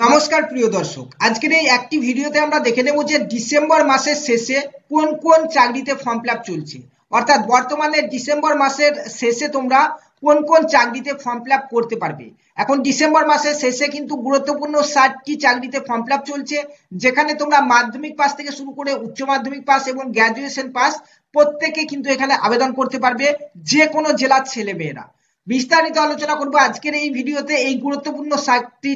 নমস্কার প্রিয় দর্শক, আজকের এই একটি ভিডিওতে আমরা দেখে নেব যে ডিসেম্বর মাসের শেষে কোন কোন চাকরিতে ফর্ম ফিল আপ চলছে। অর্থাৎ বর্তমানে ডিসেম্বর মাসের শেষে তোমরা কোন কোন চাকরিতে ফর্ম ফিল আপ করতে পারবে। এখন ডিসেম্বর মাসের শেষে কিন্তু গুরুত্বপূর্ণ 60টি চাকরিতে ফর্ম ফিল আপ চলছে, যেখানে তোমরা মাধ্যমিক পাস থেকে শুরু করে উচ্চ মাধ্যমিক পাস এবং গ্র্যাজুয়েশন পাস প্রত্যেকে কিন্তু এখানে আবেদন করতে পারবে, যে কোনো জেলার ছেলেমেয়েরা। বিস্তারিত আলোচনা করব আজকের এই ভিডিওতে এই গুরুত্বপূর্ণ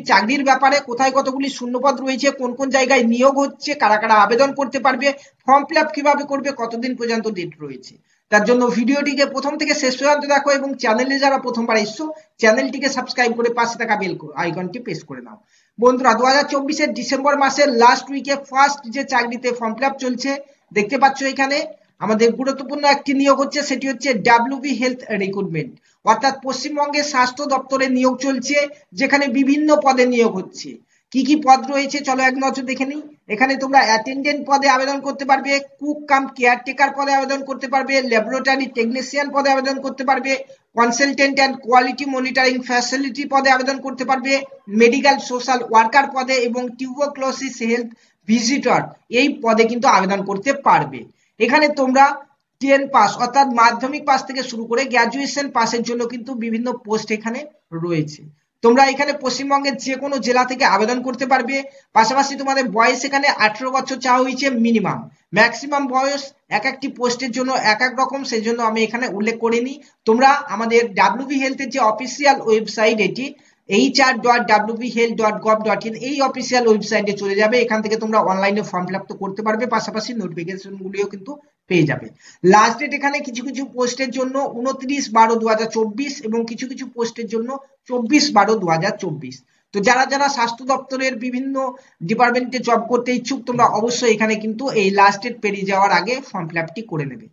চাকরির ব্যাপারে। কোথায় কতগুলি শূন্যপদ রয়েছে, কোন কোন জায়গায় নিয়োগ হচ্ছে, কারা কারা আবেদন করতে পারবে, ফর্ম ফিল আপ কিভাবে করবে, কতদিন পর্যন্ত ডেট রয়েছে। তার জন্য ভিডিওটিকে প্রথম থেকে শেষ পর্যন্ত দেখো এবং চ্যানেলে যারা প্রথমবার এসছো চ্যানেলটিকে সাবস্ক্রাইব করে পাশে থাকা বেল আইকনটি প্রেস করে নাও। বন্ধুরা, 2024 ডিসেম্বর মাসের লাস্ট উইকে ফার্স্ট যে চাকরিতে ফর্ম ফিল আপ চলছে দেখতে পাচ্ছ এখানে আমাদের গুরুত্বপূর্ণ একটি নিয়োগ হচ্ছে, সেটি হচ্ছে ডাব্লিউবি হেলথ রিক্রুটমেন্ট। অর্থাৎ পশ্চিমবঙ্গের স্বাস্থ্য দপ্তরে নিয়োগ চলছে, যেখানে বিভিন্ন পদে নিয়োগ হচ্ছে। কি কি পদ রয়েছে চলো এক নজর দেখে নিই। এখানে তোমরা অ্যাটেন্ডেন্ট পদে আবেদন করতে পারবে, কুক কাম কেয়ারটেকার পদে আবেদন করতে পারবে, ল্যাবরেটরি টেকনিশিয়ান পদে আবেদন করতে পারবে, consultant and quality monitoring facility পদে আবেদন করতে পারবে, মেডিকেল সোশ্যাল ওয়ার্কার পদে এবং টিউবারকুলোসিস হেলথ ভিজিটর এই পদে কিন্তু আবেদন করতে পারবে। এখানে তোমরা 10 পাস অর্থাৎ মাধ্যমিক পাস থেকে শুরু করে গ্র্যাজুয়েশন পাসের জন্য কিন্তু বিভিন্ন পোস্ট এখানে রয়েছে। তোমরা এখানে পশ্চিমবঙ্গের যে কোনো জেলা থেকে আবেদন করতে পারবে। পাশাপাশি তোমাদের বয়স এখানে 18 বছর চাওয়া হয়েছে মিনিমাম। ম্যাক্সিমাম বয়স এক একটি পোস্টের জন্য এক এক রকম, সেই জন্য আমি এখানে উল্লেখ করিনি। তোমরা আমাদের ডাব্লিউবি হেলথের যে অফিসিয়াল ওয়েবসাইট, এটি hr.wbhealth.gov.in এই অফিসিয়াল ওয়েবসাইটে চলে যাবে। এখান থেকে তোমরা অনলাইনে ফর্ম ফিল আপ তো করতে পারবে, পাশাপাশি নোটিফিকেশন গুলিও কিন্তু পেয়ে যাবে। লাস্ট ডেট এখানে কিছু কিছু পোস্টের জন্য 29/12/2024 এবং কিছু কিছু পোস্টের জন্য 24/12/2024। তো যারা যারা স্বাস্থ্য দপ্তরের বিভিন্ন ডিপার্টমেন্টে জব করতে ইচ্ছুক তোমরা অবশ্যই এখানে কিন্তু এই লাস্ট ডেট পেরিয়ে যাওয়ার আগে ফর্ম ফিল আপটি করে নেবে।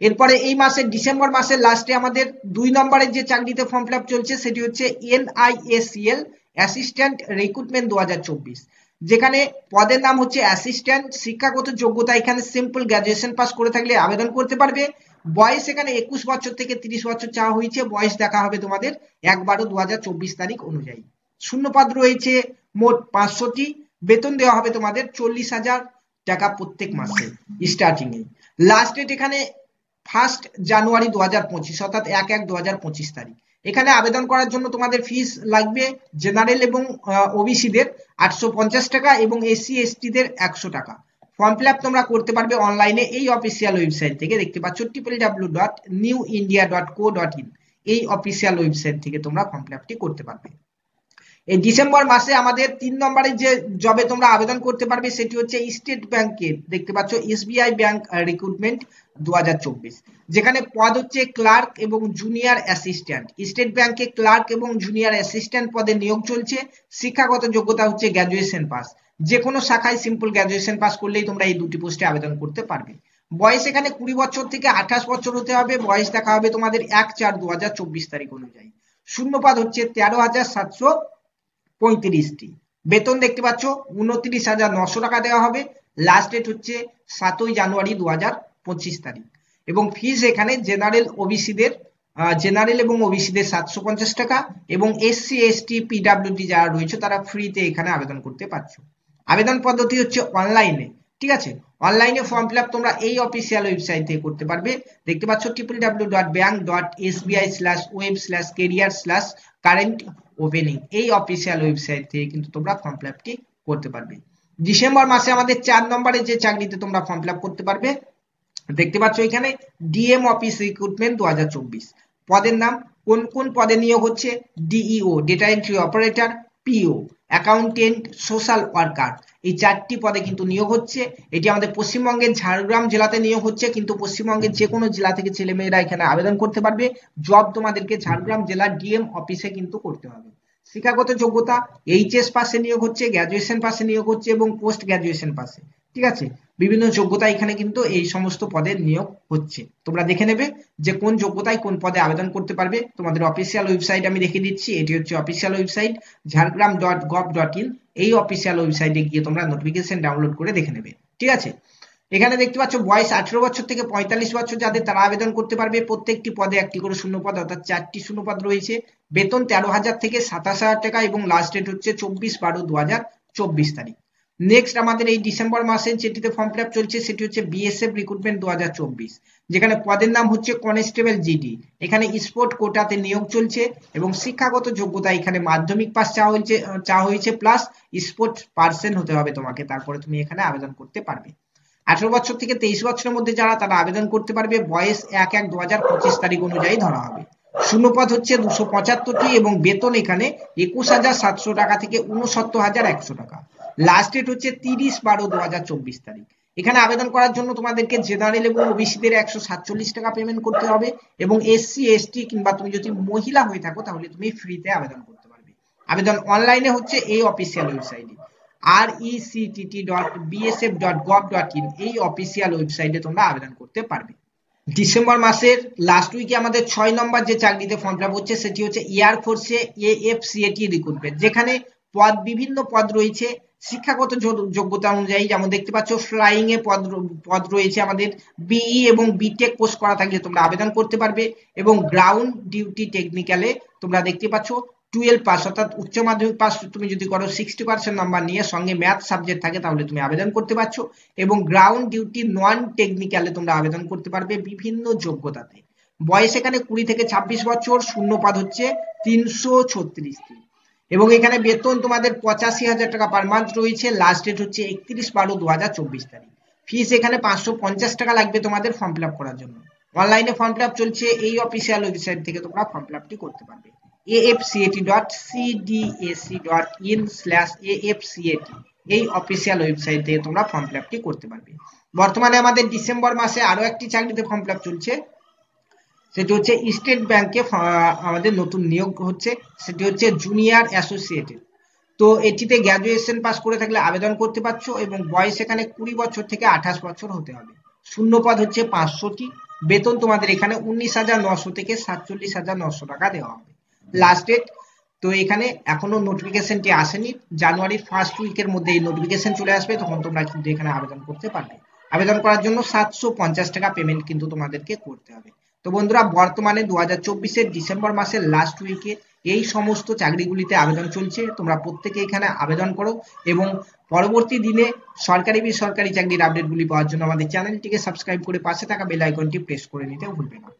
এরপরে এই মাসের ডিসেম্বর মাসের লাস্টে আমাদের 2 নম্বরের যে চাকরিতে ফর্ম ফিল আপ চলছে সেটি হচ্ছে NISCL অ্যাসিস্ট্যান্ট রিক্রুটমেন্ট 2024, যেখানে পদের নাম হচ্ছে অ্যাসিস্ট্যান্ট। শিক্ষাগত যোগ্যতা এখানে সিম্পল গ্র্যাজুয়েশন পাস করে থাকলে আবেদন করতে পারবে। বয়স এখানে 21 বছর থেকে 30 বছর চাওয়া হয়েছে। বয়স দেখা হবে তোমাদের 1/12/2024 তারিখ অনুযায়ী। শূন্যপদ রয়েছে মোট 500টি। বেতন দেওয়া হবে তোমাদের 40,000 টাকা প্রত্যেক মাসে স্টার্টিং এ। লাস্ট ডেট এখানে 1 জানুয়ারি 2025 অর্থাৎ 1/1/2025 তারিখ। এখানে আবেদন করার জন্য তোমাদের ফিস লাগবে জেনারেল এবং ওবিসিদের 850 টাকা এবং SC ST দের 100 টাকা। ফর্ম ফিল আপ তোমরা করতে পারবে অনলাইনে এই অফিসিয়াল ওয়েবসাইট থেকে, দেখতে পাচ্ছ www.newindia.co.in এই অফিসিয়াল ওয়েবসাইট থেকে তোমরা ফর্ম ফিল আপটি করতে পারবে। এই ডিসেম্বর মাসে আমাদের 3 নম্বরে যে জবে তোমরা আবেদন করতে পারবে সেটি হচ্ছে স্টেট ব্যাংকের, দেখতে পাচ্ছ SBI ব্যাংক রিক্রুটমেন্ট 2024, যেখানে পদ হচ্ছে ক্লার্ক এবং জুনিয়র অ্যাসিস্ট্যান্ট। স্টেট ব্যাংকে ক্লার্ক এবং জুনিয়র অ্যাসিস্ট্যান্ট পদে নিয়োগ চলছে। শিক্ষাগত যোগ্যতা হচ্ছে গ্র্যাজুয়েশন পাস। যে কোনো শাখায় সিম্পল গ্র্যাজুয়েশন পাস করলেই তোমরা এই দুটি পোস্টে আবেদন করতে পারবে। বয়স এখানে 20 বছর থেকে 28 বছর হতে হবে। বয়স দেখা হবে তোমাদের 1/4/2024 তারিখ অনুযায়ী। শূন্যপদ হচ্ছে 13,735টি। বেতন দেখতে পাচ্ছ 29,900 টাকা দেওয়া হবে। লাস্ট ডেট হচ্ছে 7 জানুয়ারি 2025 তারিখ। এবং ফিস এখানে জেনারেল এবং ওবিসিদের 750 টাকা এবং SC ST PWD যারা রয়েছে তারা ফ্রিতে এখানে আবেদন করতে পারছো। আবেদন পদ্ধতি হচ্ছে অনলাইনে, ঠিক আছে। অনলাইনে ফর্ম ফিল আপ তোমরা এই অফিসিয়াল ওয়েবসাইট থেকে করতে পারবে, দেখতে পাচ্ছ www.bank.sbi/web/career/current ওপেনিং এই অফিসিয়াল ওয়েবসাইট থেকে কিন্তু তোমরা ফর্ম ফিল আপটি করতে পারবে। ডিসেম্বর মাসে আমাদের 4 নম্বরে যে চাকরিতে তোমরা ফর্ম ফিল আপ করতে পারবে দেখতে পাচ্ছ এখানে DM অফিস রিক্রুটমেন্ট 2024। পদের নাম, কোন কোন পদে নিয়োগ হচ্ছে, DEO data entry operator, PO accountant, social worker, এই 4টি পদে কিন্তু নিয়োগ হচ্ছে। এটি আমাদের পশ্চিমবঙ্গের ঝাড়গ্রাম জেলাতে নিয়োগ হচ্ছে, কিন্তু পশ্চিমবঙ্গের যে কোনো জেলা থেকে ছেলেমেয়েরা এখানে আবেদন করতে পারবে। জব তোমাদেরকে ঝাড়গ্রাম জেলার DM অফিসে কিন্তু করতে হবে। শিক্ষাগত যোগ্যতা HS পাসে নিয়োগ হচ্ছে, গ্র্যাজুয়েশন পাসে নিয়োগ হচ্ছে এবং পোস্ট গ্র্যাজুয়েশন পাসে, ঠিক আছে। বিভিন্ন যোগ্যতা এখানে কিন্তু এই সমস্ত পদের নিয়োগ হচ্ছে। তোমরা দেখে নেবে যে কোন যোগ্যতায় কোন পদে আবেদন করতে পারবে। তোমাদের অফিসিয়াল ওয়েবসাইট আমি দেখিয়ে দিচ্ছি, এটি হচ্ছে অফিসিয়াল ওয়েবসাইট jhargram.gov.in এই অফিসিয়াল ওয়েবসাইটে গিয়ে তোমরা নোটিফিকেশন ডাউনলোড করে দেখে নেবে, ঠিক আছে। এখানে দেখতে পাচ্ছ বয়স 18 বছর থেকে 45 বছর যাদের তারা আবেদন করতে পারবে। প্রত্যেকটি পদে একটি করে শূন্যপদ অর্থাৎ 4টি শূন্যপদ রয়েছে। বেতন 13,000 থেকে 27,000 টাকা এবং লাস্ট ডেট হচ্ছে 24/12/2024 তারিখ। নেক্সট আমাদের এই ডিসেম্বর মাসে যেটিতে ফর্ম ফিল আপ চলছে সেটি হচ্ছে বিএসএফ রিক্রুটমেন্ট 2024, যেখানে পদের নাম হচ্ছে কনস্টেবল জিডি। এখানে স্পোর্ট কোটাতে নিয়োগ চলছে এবং শিক্ষাগত যোগ্যতা এখানে মাধ্যমিক পাস চাওয়া হয়েছে প্লাস স্পোর্ট পার্সন হতে হবে তোমাকে, তারপরে তুমি এখানে আবেদন করতে পারবে। 18 বছর থেকে 23 বছরের মধ্যে যারা তারা আবেদন করতে পারবে। বয়স 1/1/2025 তারিখ অনুযায়ী ধরা হবে। শূন্যপদ হচ্ছে 275টি এবং বেতন এখানে 21,700 টাকা থেকে 69,100 টাকা। লাস্ট ডেট হচ্ছে 30/12/2024 তারিখ। এখানে আবেদন করার জন্য তোমাদেরকে জেনারেল এবং ওবিসিদের 147 টাকা পেমেন্ট করতে হবে এবং এসসি এসটি কিংবা তুমি যদি মহিলা হয়ে থাকো তাহলে তুমি ফ্রিতে আবেদন করতে পারবে। আবেদন অনলাইনে হচ্ছে এই অফিসিয়াল ওয়েবসাইটে rectt.bsf.gov.in এই অফিসিয়াল ওয়েবসাইটে তোমরা আবেদন করতে পারবে। ডিসেম্বর মাসের লাস্ট উইকে আমাদের 6 নম্বর যে চাকরিতে ফর্ম ফিল আপ হচ্ছে সেটি হচ্ছে এয়ারফোর্সে AFCAT রিক্রুটমেন্ট, যেখানে বিভিন্ন পদ রয়েছে শিক্ষাগত যোগ্যতা অনুযায়ী। যেমন দেখতে পাচ্ছ ফ্লাইং এ পদ রয়েছে আমাদের। বিই এবং বিটেক পোস্ট করা থাকলে তোমরা আবেদন করতে পারবে এবং গ্রাউন্ড ডিউটি টেকনিক্যালে তোমরা দেখতে পাচ্ছ 12 পাস অর্থাৎ উচ্চ মাধ্যমিক পাস তুমি যদি করো 60% নাম্বার নিয়ে সঙ্গে ম্যাথ সাবজেক্ট থাকে তাহলে তুমি আবেদন করতে পারছো এবং গ্রাউন্ড ডিউটি নন টেকনিক্যালে তোমরা আবেদন করতে পারবে বিভিন্ন যোগ্যতাতে। বয়স এখানে 20 থেকে 26 বছর। শূন্যপদ হচ্ছে 336টি এবং এখানে বেতন তোমাদের 85,000 টাকা পার মান্থ রয়েছে। লাস্ট ডেট হচ্ছে 31/12/2024 তারিখ। ফিস এখানে 550 টাকা লাগবে তোমাদের ফর্ম ফিল আপ করার জন্য। অনলাইনে ফর্ম ফিল আপ চলছে, এই অফিসিয়াল ওয়েবসাইট থেকে তোমরা ফর্ম ফিল আপটি করতে পারবে। afcat.cdac.in/afcat এই অফিসিয়াল ওয়েবসাইট থেকে তোমরা ফর্ম ফিল আপটি করতে পারবে। বর্তমানে আমাদের ডিসেম্বর মাসে আরো একটি চাকরিতে ফর্ম ফিল আপ চলছে, সেটি হচ্ছে স্টেট ব্যাংকে আমাদের নতুন নিয়োগ হচ্ছে, সেটি হচ্ছে জুনিয়র অ্যাসোসিয়েটেড। তো এটিতে গ্র্যাজুয়েশন পাস করে থাকলে আবেদন করতে পারছো এবং বয়স এখানে 20 বছর থেকে 28 বছর হতে হবে। শূন্যপদ হচ্ছে 500টি। বেতন তোমাদের এখানে 19,900 থেকে 47,900 টাকা দেওয়া হবে। লাস্ট ডেট তো এখানে এখনো নোটিফিকেশনটি আসেনি, জানুয়ারির ফার্স্ট উইকের মধ্যে এই নোটিফিকেশন চলে আসবে, তখন তোমরা কিন্তু এখানে আবেদন করতে পারবে। আবেদন করার জন্য 750 টাকা পেমেন্ট কিন্তু তোমাদেরকে করতে হবে। তো বন্ধুরা, বর্তমানে 2024-এর ডিসেম্বর মাসের লাস্ট উইকে এই সমস্ত চাকরিগুলিতে আবেদন চলছে। তোমরা প্রত্যেকে এখানে আবেদন করো এবং পরবর্তী দিনে সরকারি বেসরকারি চাকরির আপডেটগুলি পাওয়ার জন্য আমাদের চ্যানেলটিকে সাবস্ক্রাইব করে পাশে থাকা বেল আইকনটি প্রেস করে নিতে ভুলবে না।